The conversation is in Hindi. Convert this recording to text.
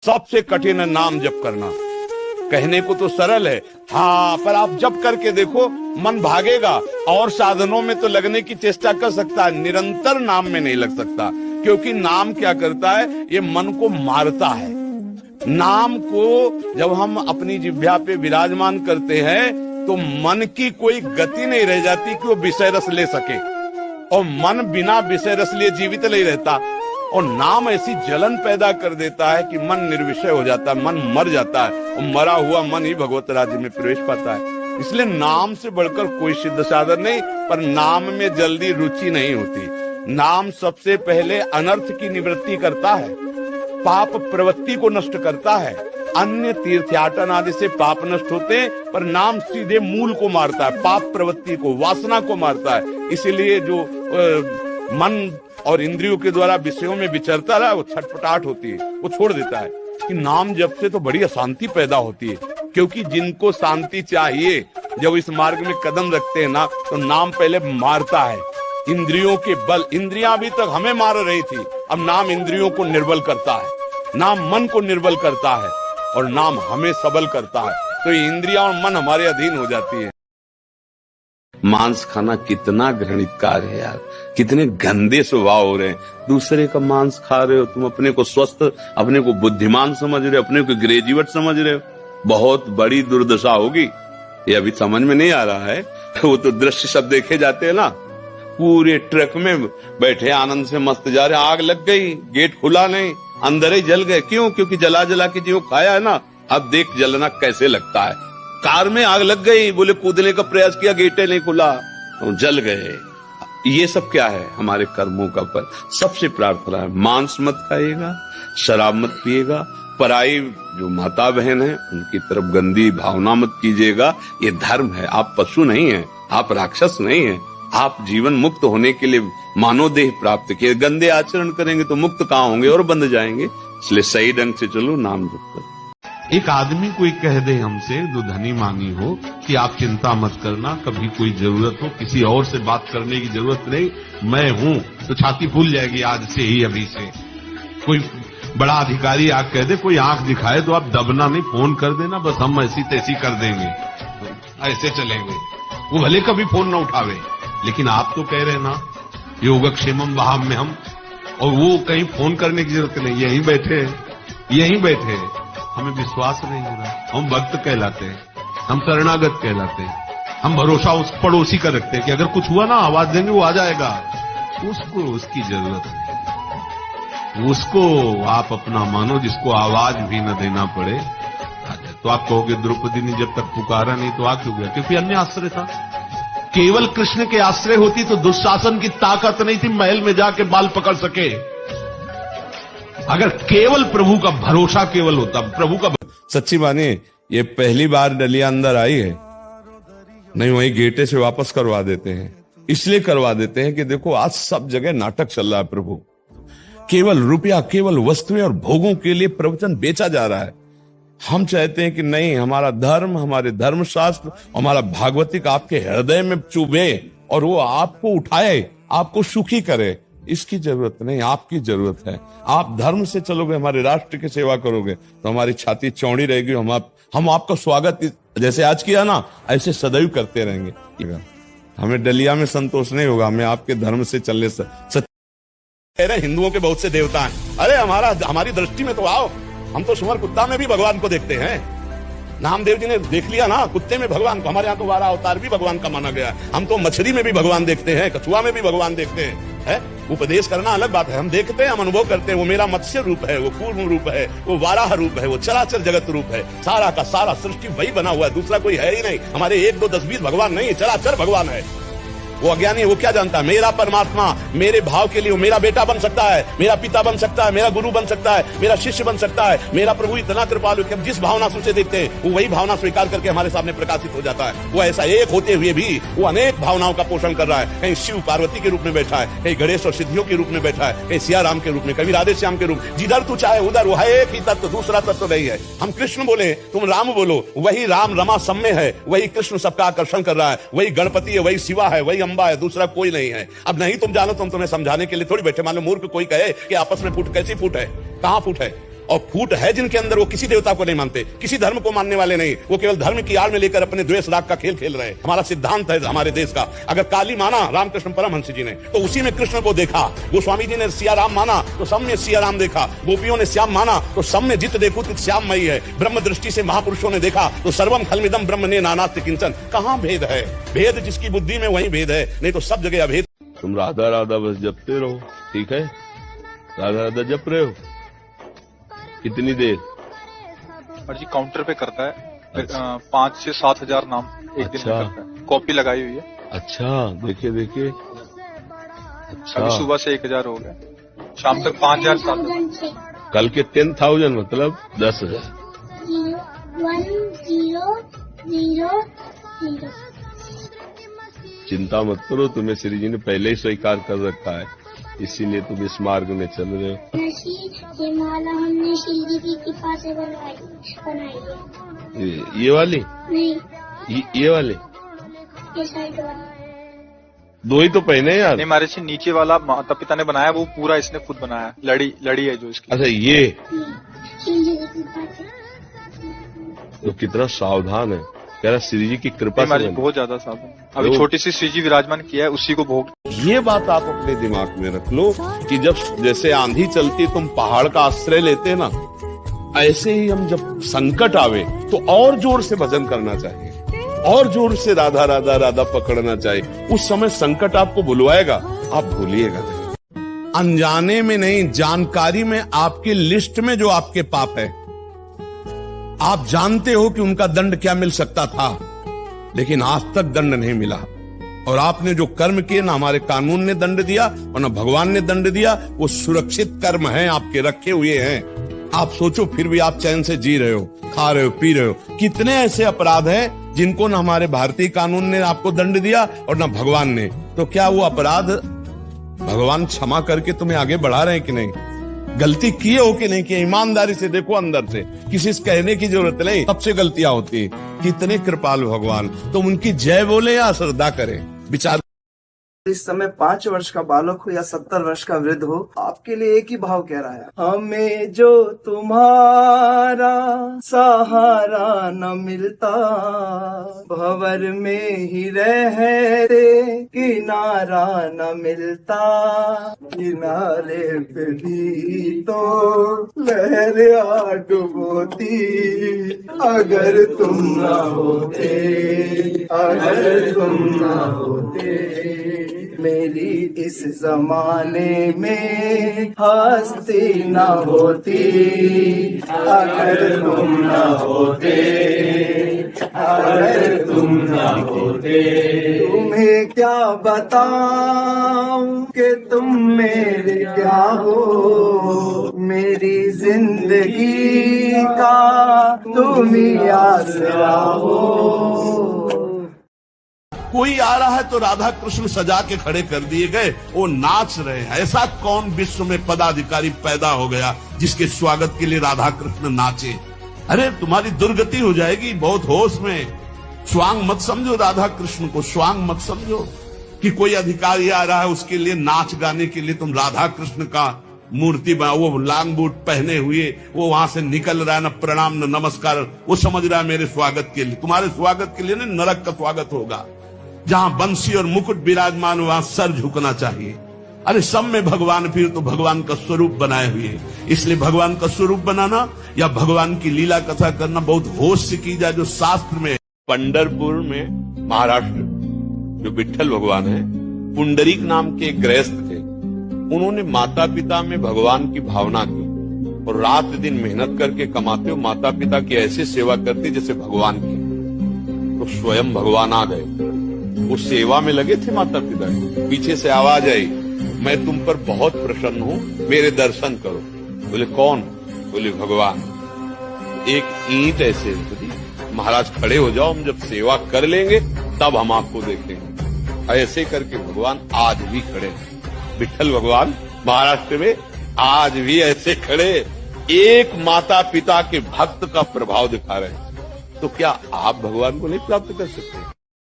सबसे कठिन है नाम जप करना। कहने को तो सरल है, हाँ, पर आप जप करके देखो, मन भागेगा। और साधनों में तो लगने की चेष्टा कर सकता है, निरंतर नाम में नहीं लग सकता, क्योंकि नाम क्या करता है, ये मन को मारता है। नाम को जब हम अपनी जिह्वा पे विराजमान करते हैं तो मन की कोई गति नहीं रह जाती कि वो विषय रस ले सके, और मन बिना विषय रस लिए जीवित नहीं रहता। और नाम ऐसी जलन पैदा कर देता है कि मन निर्विषय हो जाता है, मन मर जाता है, और मरा हुआ मन ही भगवत राज्य में प्रवेश पाता है। इसलिए नाम से बढ़कर कोई सिद्ध साधन नहीं, पर नाम में जल्दी रुचि नहीं होती। नाम सबसे पहले अनर्थ की निवृत्ति करता है, पाप प्रवृत्ति को नष्ट करता है। अन्य तीर्थयाटन आदि से पाप नष्ट होते हैं, पर नाम सीधे मूल को मारता है, पाप प्रवृत्ति को, वासना को मारता है। इसीलिए जो मन और इंद्रियों के द्वारा विषयों में विचरता रहा, वो छटपटाहट होती है, वो छोड़ देता है। कि नाम जप से तो बड़ी अशांति पैदा होती है, क्योंकि जिनको शांति चाहिए, जब इस मार्ग में कदम रखते हैं ना, तो नाम पहले मारता है इंद्रियों के बल। इंद्रियां अभी तक हमें मार रही थी, अब नाम इंद्रियों को निर्बल करता है, नाम मन को निर्बल करता है, और नाम हमें सबल करता है। तो ये इंद्रियां और मन हमारे अधीन हो जाती है। मांस खाना कितना घृणित कार्य है यार, कितने गंदे स्वभाव हो रहे हैं। दूसरे का मांस खा रहे हो तुम, अपने को स्वस्थ, अपने को बुद्धिमान समझ रहे हो, अपने को ग्रेजुएट समझ रहे हो। बहुत बड़ी दुर्दशा होगी, ये अभी समझ में नहीं आ रहा है। वो तो दृश्य सब देखे जाते हैं ना, पूरे ट्रक में बैठे आनंद से मस्त जा रहे, आग लग गई, गेट खुला नहीं, अंदर ही जल गए। क्यों? क्योंकि जला जला के जो खाया है ना, अब देख जलना कैसे लगता है। कार में आग लग गई, बोले कूदने का प्रयास किया, गेटे नहीं खुला, तो जल गए। ये सब क्या है? हमारे कर्मों का फल। सबसे प्रार्थना है, मांस मत खाइएगा, शराब मत पिएगा, पराई जो माता बहन है उनकी तरफ गंदी भावना मत कीजिएगा। ये धर्म है, आप पशु नहीं है, आप राक्षस नहीं है। आप जीवन मुक्त होने के लिए मानव देह प्राप्त किए। गंदे आचरण करेंगे तो मुक्त कहाँ होंगे, और बंध जाएंगे। इसलिए सही ढंग से चलो, नाम जप करो। एक आदमी कोई कह दे हमसे, जो धनी मांगी हो, कि आप चिंता मत करना, कभी कोई जरूरत हो, किसी और से बात करने की जरूरत नहीं, मैं हूं, तो छाती फूल जाएगी आज से ही, अभी से। कोई बड़ा अधिकारी आग कह दे, कोई आंख दिखाए, तो आप दबना नहीं, फोन कर देना, बस हम ऐसी तैसी कर देंगे, ऐसे चलेंगे। वो भले कभी फोन न उठावे, लेकिन आप तो कह रहे ना, योगक्षेमम वहाम में हम, और वो कहीं फोन करने की जरूरत नहीं, यहीं बैठे हैं। हमें विश्वास नहीं हो रहा, हम भक्त कहलाते हैं, हम शरणागत कहलाते हैं, हम भरोसा उस पड़ोसी का रखते हैं कि अगर कुछ हुआ ना, आवाज देंगे वो आ जाएगा। उसको उसकी जरूरत नहीं, उसको आप अपना मानो, जिसको आवाज भी न देना पड़े आ जाए। तो आप कहोगे द्रौपदी ने जब तक पुकारा नहीं तो आ क्यों गया? क्योंकि अन्य आश्रय था। केवल कृष्ण के आश्रय होती तो दुशासन की ताकत नहीं थी महल में जाके बाल पकड़ सके। अगर केवल प्रभु का भरोसा केवल होता, प्रभु का सच्ची मानिए, ये पहली बार डलिया अंदर आई है, नहीं वही गेटे से वापस करवा देते हैं। इसलिए करवा देते हैं कि देखो आज सब जगह नाटक चल रहा है। प्रभु केवल रुपया, केवल वस्तुएं और भोगों के लिए प्रवचन बेचा जा रहा है। हम चाहते हैं कि नहीं, हमारा धर्म, हमारे धर्मशास्त्र, हमारा भागवतिक आपके हृदय में चुभे और वो आपको उठाए, आपको सुखी करे। इसकी जरूरत नहीं, आपकी जरूरत है। आप धर्म से चलोगे, हमारे राष्ट्र की सेवा करोगे, तो हमारी छाती चौड़ी रहेगी। हम आपका स्वागत जैसे आज किया ना, ऐसे सदैव करते रहेंगे। हमें डलिया में संतोष नहीं होगा, हमें आपके धर्म से चलने से। अरे हिंदुओं के बहुत से देवता हैं, अरे हमारी दृष्टि में तो आओ, हम तो सुअर कुत्ता में भी भगवान को देखते हैं। नामदेव जी ने देख लिया ना कुत्ते में भगवान को। हमारे यहाँ तो 12 अवतार भी भगवान का माना गया है। हम तो मछली में भी भगवान देखते हैं, कछुआ में भी भगवान देखते हैं। उपदेश करना अलग बात है, हम देखते हैं, हम अनुभव करते हैं। वो मेरा मत्स्य रूप है, वो कूर्म रूप है, वो वाराह रूप है, वो चराचर जगत रूप है। सारा का सारा सृष्टि वही बना हुआ है, दूसरा कोई है ही नहीं। हमारे 1, 2, 10, 20 भगवान नहीं, चराचर भगवान है। वो अज्ञानी है, वो क्या जानता है? मेरा परमात्मा मेरे भाव के लिए वो मेरा बेटा बन सकता है, मेरा पिता बन सकता है, मेरा गुरु बन सकता है, मेरा शिष्य बन सकता है। मेरा प्रभु इतना कृपालु कि हम जिस भावना से उसे देखते हैं, वो वही भावना स्वीकार करके हमारे सामने प्रकाशित हो जाता है। वो ऐसा एक होते हुए भी वो अनेक भावनाओं का पोषण कर रहा है। कहीं शिव पार्वती के रूप में बैठा है, कहीं गणेश और सिद्धियों के रूप में बैठा है, कहीं सिया राम के रूप में, कभी राधे श्याम के रूप। जिधर तू चाहे उधर वो है एक ही तत्व, दूसरा तत्व नहीं है। हम कृष्ण बोले, तुम राम बोलो, वही राम रमा सम्य है, वही कृष्ण सबका आकर्षण कर रहा है, वही गणपति है, वही शिवा है, वही अंबा है, दूसरा कोई नहीं है। अब नहीं तुम जानो तो हम तुम्हें समझाने के लिए थोड़ी बैठे। मान लो मूर्ख कोई कहे कि आपस में फूट, कैसी फूट है, कहां फूट है? और फूट है जिनके अंदर, वो किसी देवता को नहीं मानते, किसी धर्म को मानने वाले नहीं, वो केवल धर्म की आड़ में लेकर अपने द्वेष राग का खेल खेल रहे हैं। हमारा सिद्धांत है हमारे देश का, अगर काली माना रामकृष्ण परमहंस जी ने तो उसी में कृष्ण को देखा, गोस्वामी जी ने सिया राम माना तो सब में सिया राम देखा, गोपियों ने श्याम माना तो सब में जित देखो तो श्याममयी है, ब्रह्म दृष्टि से महापुरुषों ने देखा तो सर्वम खलमिदम ब्रह्म ने नानास्ति किंचन। कहां भेद है? भेद जिसकी बुद्धि में वही भेद है, नहीं तो सब जगह अभेद। तुम राधा राधा बस जपते रहो, ठीक है? राधा राधा जप रहे हो कितनी देर? और जी काउंटर पे करता है, 5 से 7 हजार नाम एक दिन में करता है, कॉपी लगाई हुई है। अच्छा, देखिए देखिए। अच्छा, अभी सुबह से 1000 हो गया, शाम तक 5000 7,000। कल के 10,000 मतलब 10,000। 1010। चिंता मत करो, तुम्हें श्री जी ने पहले ही स्वीकार कर रखा है, इसीलिए तुम इस मार्ग में चल रहे हो। ये माला हमने श्री जी की कृपा से बनाई है। ये वाली? नहीं, ये वाले ये साइड वाली। 2 ही तो पहने यार। नहीं, हमारे से नीचे वाला माता पिता ने बनाया, वो पूरा इसने खुद बनाया। लड़ी है जो इसकी। अच्छा, ये श्री जी की कृपा से। तो कितना सावधान है, कह रहा श्री जी की कृपा से बना। बहुत ज्यादा सावधान। अभी छोटी सी श्री जी विराजमान किया है, उसी को भोग। ये बात आप अपने दिमाग में रख लो कि जब जैसे आंधी चलती तुम पहाड़ का आश्रय लेते ना, ऐसे ही हम जब संकट आवे तो और जोर से भजन करना चाहिए, और जोर से राधा राधा राधा पकड़ना चाहिए। उस समय संकट आपको बुलवाएगा, आप भूलिएगा नहीं। अनजाने में नहीं, जानकारी में आपकी लिस्ट में जो आपके पाप है, आप जानते हो कि उनका दंड क्या मिल सकता था, लेकिन आज तक दंड नहीं मिला। और आपने जो कर्म किए, ना हमारे कानून ने दंड दिया और ना भगवान ने दंड दिया, वो सुरक्षित कर्म हैं, आपके रखे हुए हैं। आप सोचो, फिर भी आप चैन से जी रहे हो, खा रहे हो, पी रहे हो। कितने ऐसे अपराध हैं जिनको ना हमारे भारतीय कानून ने आपको दंड दिया और ना भगवान ने। तो क्या वो अपराध भगवान क्षमा करके तुम्हें आगे बढ़ा रहे हैं कि नहीं? गलती किए हो कि नहीं किए? ईमानदारी से देखो अंदर से, किसी से कहने की जरूरत नहीं, सबसे गलतियां होती है। कितने कृपालु भगवान, तो उनकी जय बोले या श्रद्धा करें, विचार। इस समय 5 वर्ष का बालक हो या 70 वर्ष का वृद्ध हो, आपके लिए एक ही भाव कह रहा है, हमें जो तुम्हारा सहारा न मिलता, भंवर में ही रहते किनारा न मिलता, किनारे पे भी तो लहर आ डुबोती, अगर तुम न होते, अगर तुम न होते, मेरी इस जमाने में हस्ती न होती, अगर तुम न होते, अगर तुम न होते। तुम्हें क्या बताऊं कि तुम मेरे क्या हो, मेरी जिंदगी का तुम ही आसरा हो। कोई आ रहा है तो राधा कृष्ण सजा के खड़े कर दिए गए, वो नाच रहे हैं। ऐसा कौन विश्व में पदाधिकारी पैदा हो गया जिसके स्वागत के लिए राधा कृष्ण नाचे? अरे तुम्हारी दुर्गति हो जाएगी, बहुत होश में। स्वांग मत समझो राधा कृष्ण को, स्वांग मत समझो कि कोई अधिकारी आ रहा है उसके लिए नाच गाने के लिए तुम राधा कृष्ण का मूर्ति बना, वो लांग बूट पहने हुए वो वहां से निकल रहा है, न प्रणाम न नमस्कार, वो समझ रहा है मेरे स्वागत के लिए। तुम्हारे स्वागत के लिए नहीं, नरक का स्वागत होगा। जहां बंसी और मुकुट विराजमान, वहां सर झुकना चाहिए। अरे सब में भगवान, फिर तो भगवान का स्वरूप बनाए हुए। इसलिए भगवान का स्वरूप बनाना या भगवान की लीला कथा करना बहुत होश से की जाए, जो शास्त्र में। पंढरपुर में महाराष्ट्र जो विट्ठल भगवान है, पुंडरीक नाम के गृहस्थ थे। उन्होंने माता पिता में भगवान की भावना की और रात दिन मेहनत करके कमाते हो, माता पिता की ऐसी सेवा करते जैसे भगवान की। तो स्वयं भगवान आ गए, वो सेवा में लगे थे माता पिता की। पीछे से आवाज आई, मैं तुम पर बहुत प्रसन्न हूं, मेरे दर्शन करो। बोले कौन? बोले भगवान। एक ईंट ऐसे बोली, महाराज खड़े हो जाओ, हम जब सेवा कर लेंगे तब हम आपको देखेंगे। ऐसे करके भगवान आज भी खड़े हैं। विट्ठल भगवान महाराष्ट्र में आज भी ऐसे खड़े, एक माता पिता के भक्त का प्रभाव दिखा रहे हैं। तो क्या आप भगवान को नहीं प्राप्त कर सकते?